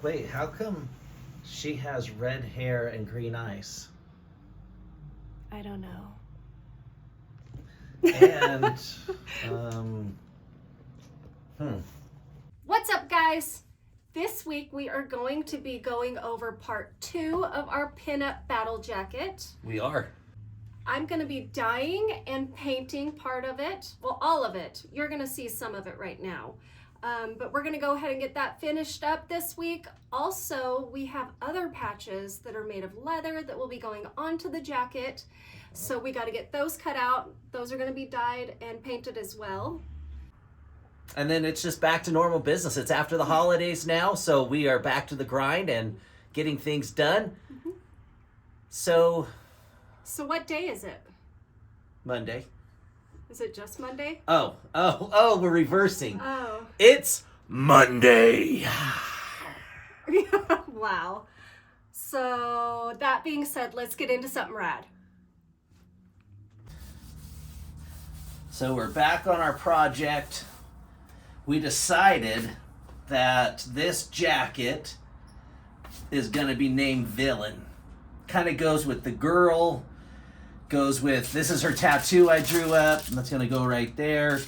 Wait, how come she has red hair and green eyes? I don't know. And, What's up, guys? This week we are going to be going over part 2 of our pinup battle jacket. We are. I'm going to be dyeing and painting part of it. Well, all of it. You're going to see some of it right now. But we're going to go ahead and get that finished up this week. Also, we have other patches that are made of leather that will be going onto the jacket. So we got to get those cut out. Those are going to be dyed and painted as well. And then it's just back to normal business. It's after the holidays now, so we are back to the grind and getting things done. Mm-hmm. So what day is it? Monday. Is it just Monday? Oh, we're reversing. Oh. It's Monday. Wow. So that being said, let's get into something rad. So we're back on our project. We decided that this jacket is going to be named Villain. Kind of goes with the girl, goes with, this is her tattoo I drew up, and that's going to go right there.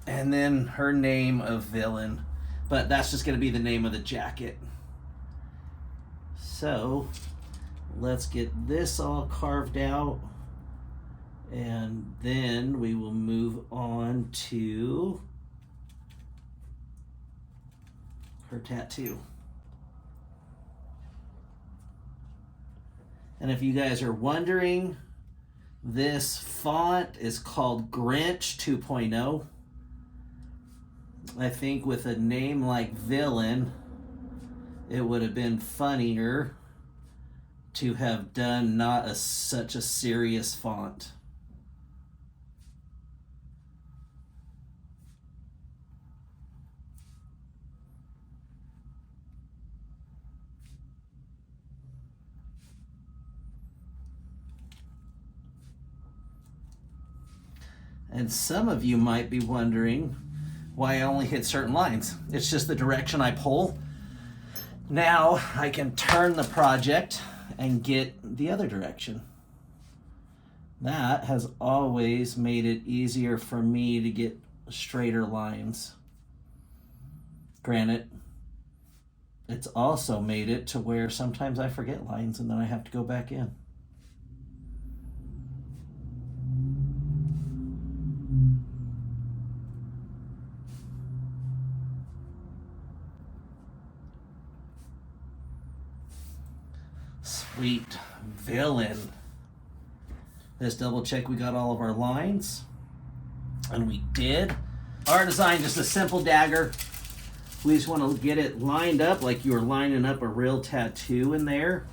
And then her name of Villain. But that's just going to be the name of the jacket. So let's get this all carved out. And then we will move on to her tattoo. And if you guys are wondering, this font is called 𝐋𝐤 2.0. I think with a name like Villain, it would have been funnier to have done not such a serious font. And some of you might be wondering why I only hit certain lines. It's just the direction I pull. Now I can turn the project and get the other direction. That has always made it easier for me to get straighter lines. Granted, it's also made it to where sometimes I forget lines and then I have to go back in. Sweet. Villain. Let's double check we got all of our lines. And we did. Our design, just a simple dagger. We just want to get it lined up like you were lining up a real tattoo in there.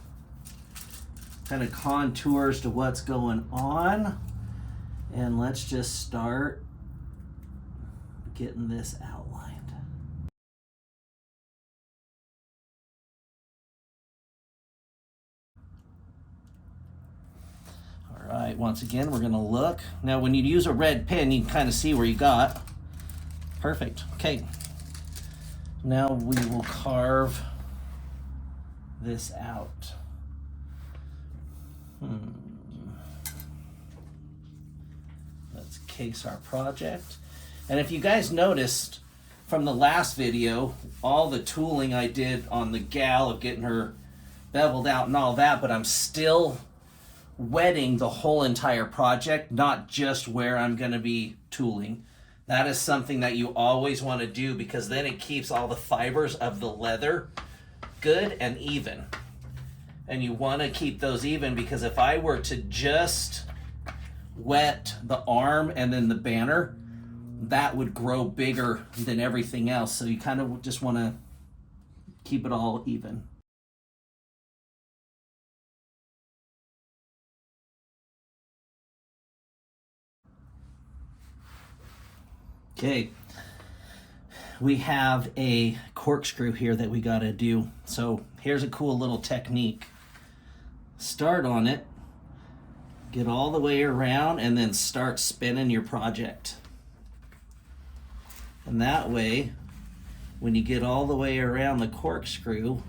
Kind of contours to what's going on. And let's just start getting this outlined. All right, once again, we're gonna look. Now, when you use a red pen, you can kind of see where you got. Perfect, okay. Now we will carve this out. Let's case our project. And if you guys noticed from the last video, all the tooling I did on the gal of getting her beveled out and all that, but I'm still wetting the whole entire project, not just where I'm going to be tooling. That is something that you always want to do because then it keeps all the fibers of the leather good and even. And you want to keep those even because if I were to just wet the arm and then the banner, that would grow bigger than everything else. So you kind of just want to keep it all even. Okay, we have a corkscrew here that we got to do. So here's a cool little technique. Start on it, get all the way around, and then start spinning your project. And that way, when you get all the way around the corkscrew,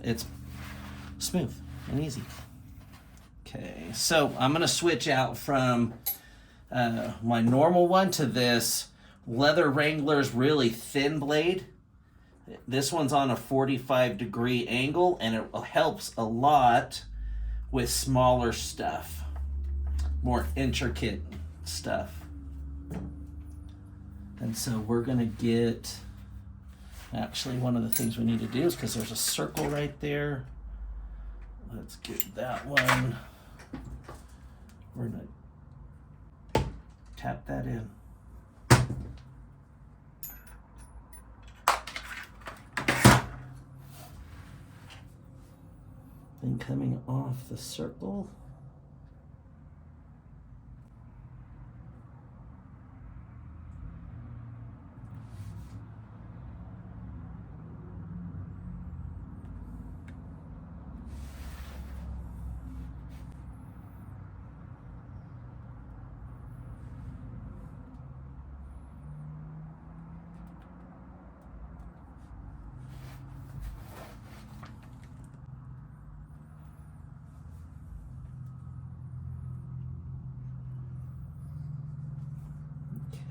it's smooth and easy. Okay, so I'm gonna switch out from my normal one to this Leather Wrangler's really thin blade. This one's on a 45-degree angle, and it helps a lot with smaller stuff, more intricate stuff. And so we're gonna get, actually one of the things we need to do is, because there's a circle right there, let's get that one. We're gonna tap that in. Then coming off the circle,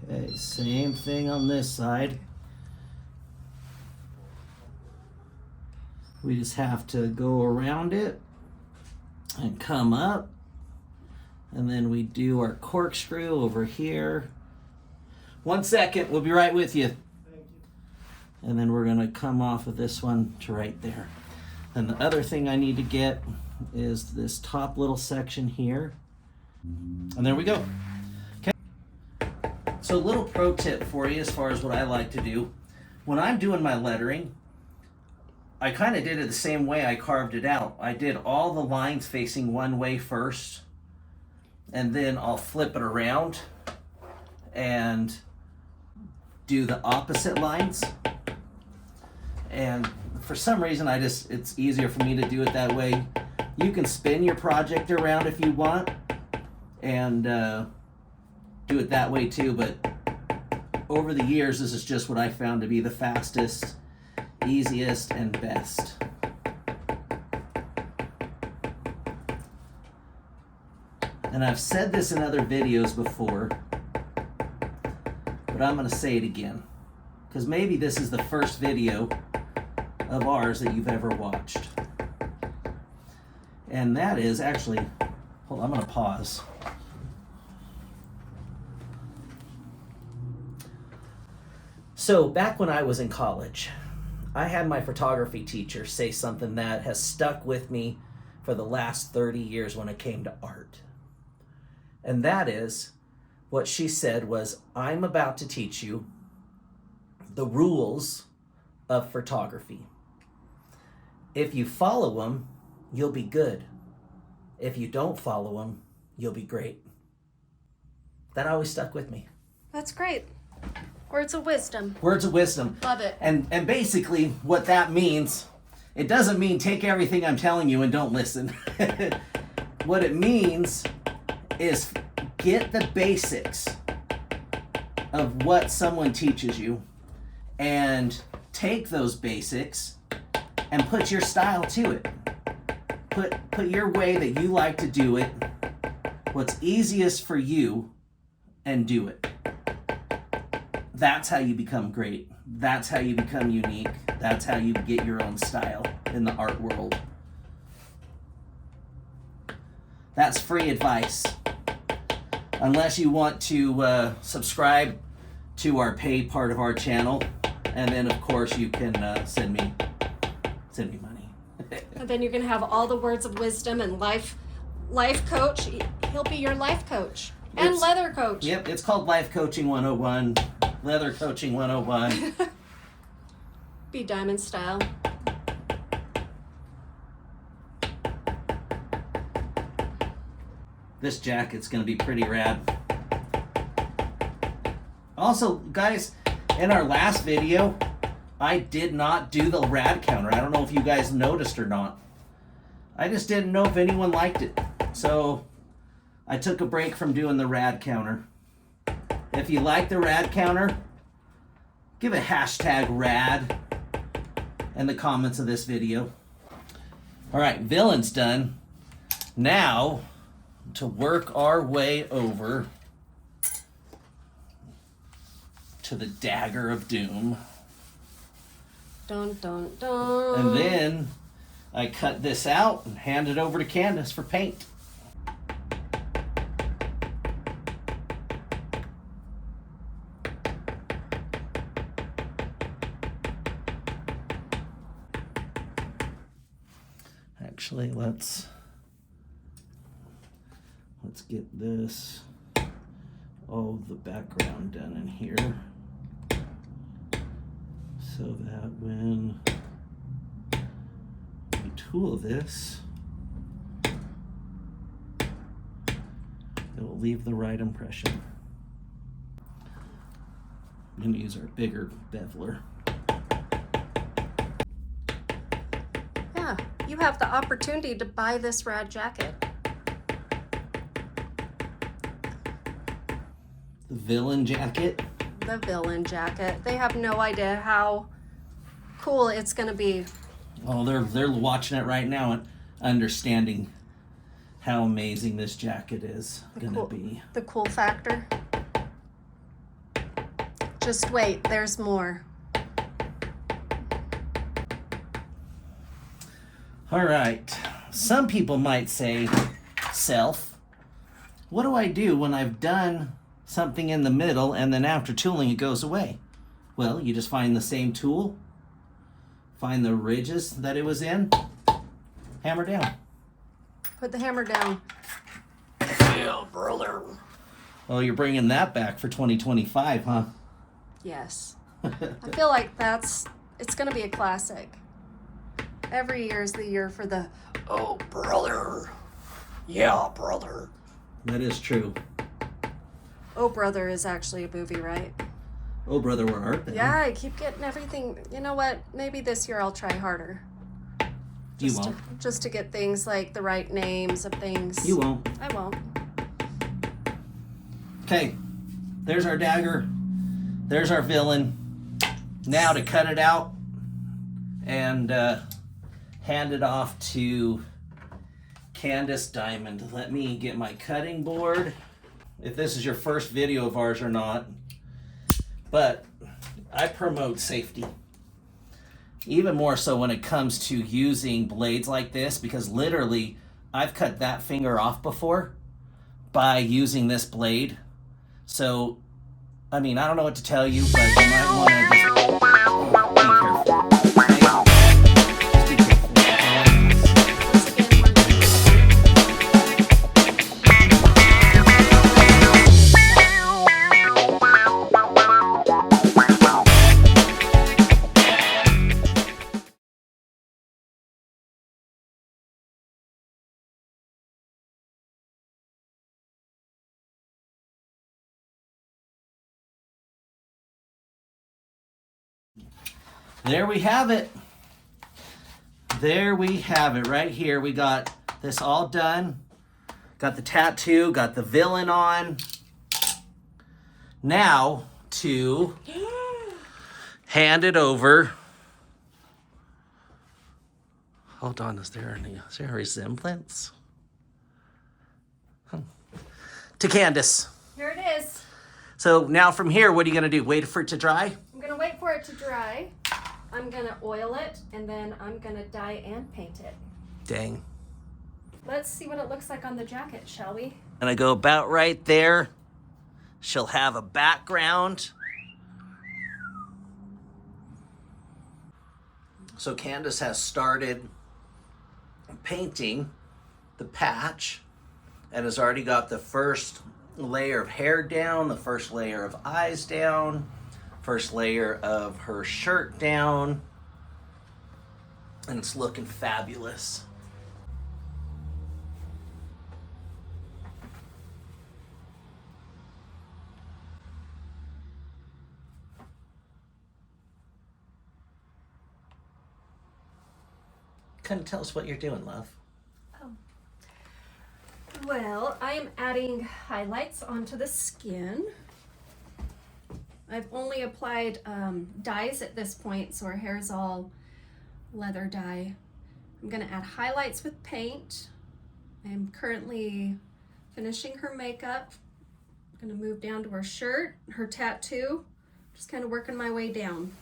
okay, same thing on this side. We just have to go around it and come up, and then we do our corkscrew over here. 1 second, we'll be right with you. And then we're gonna come off of this one to right there. And the other thing I need to get is this top little section here. And there we go. So a little pro tip for you as far as what I like to do. When I'm doing my lettering, I kind of did it the same way I carved it out. I did all the lines facing one way first, and then I'll flip it around and do the opposite lines. And for some reason, it's easier for me to do it that way. You can spin your project around if you want, and do it that way too, but over the years, this is just what I found to be the fastest, easiest, and best. And I've said this in other videos before, but I'm gonna say it again, because maybe this is the first video of ours that you've ever watched. And that is actually, hold on, I'm gonna pause. So back when I was in college, I had my photography teacher say something that has stuck with me for the last 30 years when it came to art. And that is, what she said was, I'm about to teach you the rules of photography. If you follow them, you'll be good. If you don't follow them, you'll be great. That always stuck with me. That's great. Words of wisdom. Words of wisdom. Love it. And basically what that means, it doesn't mean take everything I'm telling you and don't listen. What it means is get the basics of what someone teaches you and take those basics and put your style to it. Put your way that you like to do it, what's easiest for you, and do it. That's how you become great. That's how you become unique. That's how you get your own style in the art world. That's free advice. Unless you want to subscribe to our pay part of our channel, and then of course you can send me money. And then you're gonna have all the words of wisdom and life coach. He'll be your life coach and leather coach. Yep, it's called Life Coaching 101. Leather Coaching 101. Be diamond style. This jacket's gonna be pretty rad. Also, guys, in our last video, I did not do the rad counter. I don't know if you guys noticed or not. I just didn't know if anyone liked it. So I took a break from doing the rad counter. If you like the rad counter, give a hashtag rad in the comments of this video. All right, villain's done. Now, to work our way over to the dagger of doom. Dun, dun, dun. And then I cut this out and hand it over to Candace for paint. Actually, let's get this, all the background done in here, so that when we tool this, it will leave the right impression. I'm going to use our bigger beveler. Yeah, you have the opportunity to buy this rad jacket. The villain jacket. The villain jacket. They have no idea how cool it's going to be. Oh, they're watching it right now and understanding how amazing this jacket is going to be. The cool factor. Just wait, there's more. All right. Some people might say, self, what do I do when I've done something in the middle and then after tooling it goes away? Well, you just find the same tool, find the ridges that it was in, hammer down. Put the hammer down. Yeah, brother. Oh, you're bringing that back for 2025, huh? Yes. I feel like it's going to be a classic. Every year is the year for the, oh, brother. Yeah, brother. That is true. Oh, Brother is actually a movie, right? Oh, brother, where art thou? Yeah, I keep getting everything. You know what? Maybe this year I'll try harder. You won't. Just to get things like the right names of things. You won't. I won't. Okay, there's our dagger. There's our villain. Now to cut it out and hand it off to Candace Diamond. Let me get my cutting board. If this is your first video of ours or not, but I promote safety. Even more so when it comes to using blades like this, because literally I've cut that finger off before by using this blade. So, I mean, I don't know what to tell you, but you might want to just be careful. Just be careful. There we have it. There we have it right here. We got this all done. Got the tattoo, got the villain on. Now to hand it over. Hold on, is there a resemblance? To Candace. Here it is. So now from here, what are you gonna do? Wait for it to dry? I'm gonna wait for it to dry. I'm gonna oil it, and then I'm gonna dye and paint it. Dang. Let's see what it looks like on the jacket, shall we? And I go about right there. She'll have a background. So Candace has started painting the patch and has already got the first layer of hair down, the first layer of eyes down, first layer of her shirt down, and it's looking fabulous. Kind of tell us what you're doing, love. Well, I am adding highlights onto the skin. I've only applied dyes at this point, so her hair's all leather dye. I'm gonna add highlights with paint. I'm currently finishing her makeup. I'm gonna move down to her shirt, her tattoo, just kind of working my way down.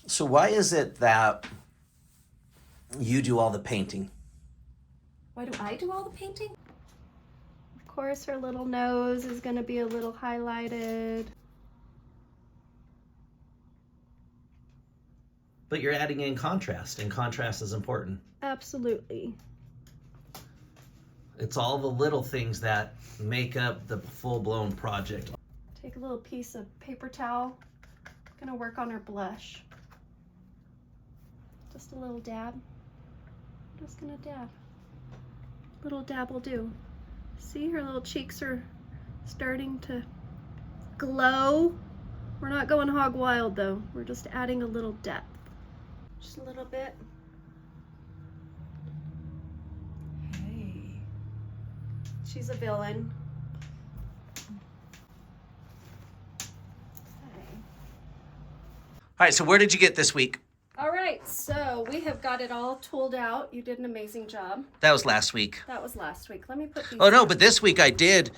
So why is it that you do all the painting? Why do I do all the painting? Of course, her little nose is gonna be a little highlighted. But you're adding in contrast, and contrast is important. Absolutely. It's all the little things that make up the full-blown project. Take a little piece of paper towel. Gonna work on her blush. Just a little dab. I'm just gonna dab. Little dab will do. See, her little cheeks are starting to glow. We're not going hog wild though. We're just adding a little depth. Just a little bit. Hey. She's a villain. Okay. All right, so where did you get this week? All right, so we have got it all tooled out. You did an amazing job. That was last week. That was last week. Let me put these. Oh, no, but this week I did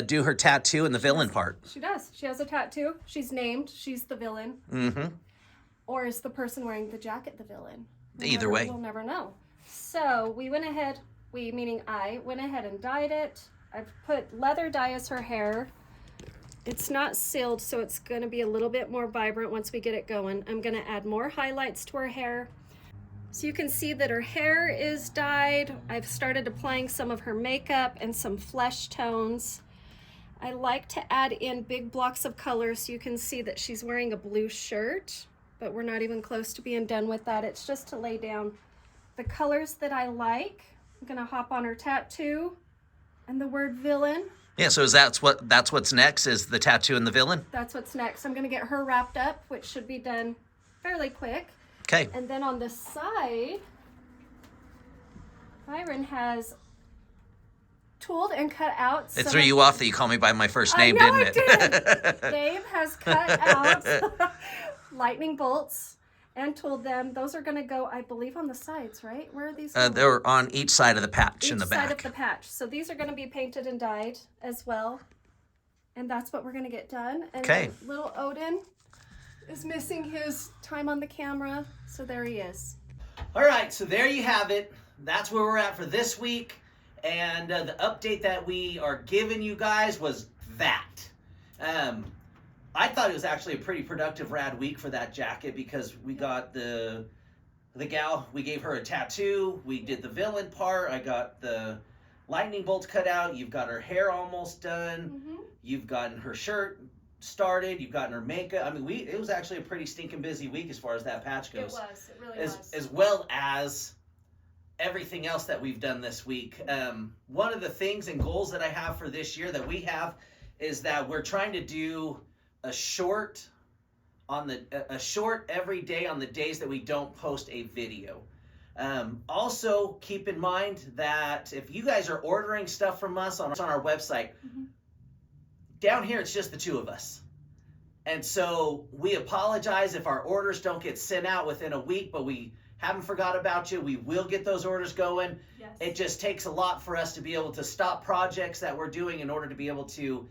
do her tattoo and the villain part. She does. She has a tattoo. She's named. She's the villain. Mm-hmm. Or is the person wearing the jacket the villain? Either way. We'll never know. So we went ahead, meaning I went ahead and dyed it. I've put leather dye as her hair. It's not sealed, so it's going to be a little bit more vibrant once we get it going. I'm going to add more highlights to her hair. So you can see that her hair is dyed. I've started applying some of her makeup and some flesh tones. I like to add in big blocks of color so you can see that she's wearing a blue shirt, but we're not even close to being done with that. It's just to lay down the colors that I like. I'm going to hop on her tattoo and the word villain. Yeah, so that's what's next, is the tattoo and the villain? That's what's next. I'm going to get her wrapped up, which should be done fairly quick. Okay. And then on the side, Byron has tooled and cut out. It threw you off that you called me by my first name, didn't it? Did. Dave has cut out lightning bolts and tooled them. Those are going to go, I believe, on the sides, right? Where are these going? They're on each side of the patch in the back. Each side of the patch. So these are going to be painted and dyed as well. And that's what we're going to get done. And okay. Little Odin is missing his time on the camera. So there he is. All right, so there you have it. That's where we're at for this week. And the update that we are giving you guys was that. I thought it was actually a pretty productive, rad week for that jacket, because we got the gal, we gave her a tattoo, we did the villain part, I got the lightning bolts cut out, you've got her hair almost done, you've gotten her shirt started, you've gotten her makeup. I mean, it was actually a pretty stinking busy week as far as that patch goes. It really was. As well as everything else that we've done this week. One of the things and goals that I have for this year that we have is that we're trying to do a short every day on the days that we don't post a video. Also, keep in mind that if you guys are ordering stuff from us on our website, down here it's just the two of us. And so we apologize if our orders don't get sent out within a week, but we haven't forgot about you. We will get those orders going. Yes. It just takes a lot for us to be able to stop projects that we're doing in order to be able to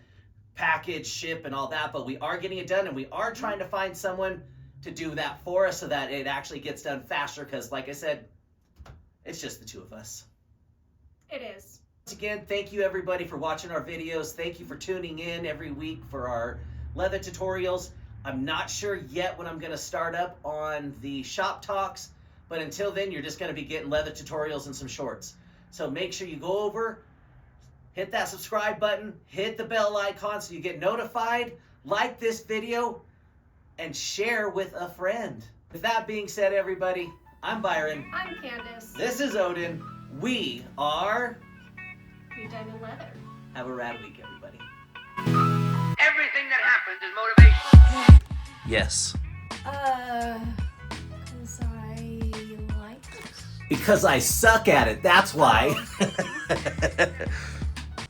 package, ship, and all that, but we are getting it done, and we are trying to find someone to do that for us so that it actually gets done faster, because like I said, it's just the two of us. It is. Once again, thank you everybody for watching our videos. Thank you for tuning in every week for our leather tutorials. I'm not sure yet when I'm going to start up on the shop talks, but until then, you're just going to be getting leather tutorials and some shorts. So make sure you go over, hit that subscribe button, hit the bell icon so you get notified, like this video, and share with a friend. With that being said, everybody, I'm Byron. I'm Candace. This is Odin. We are 𝐿. Have a rad week, everybody. Everything that happens is motivation. Yes. Because I like it. Because I suck at it, that's why.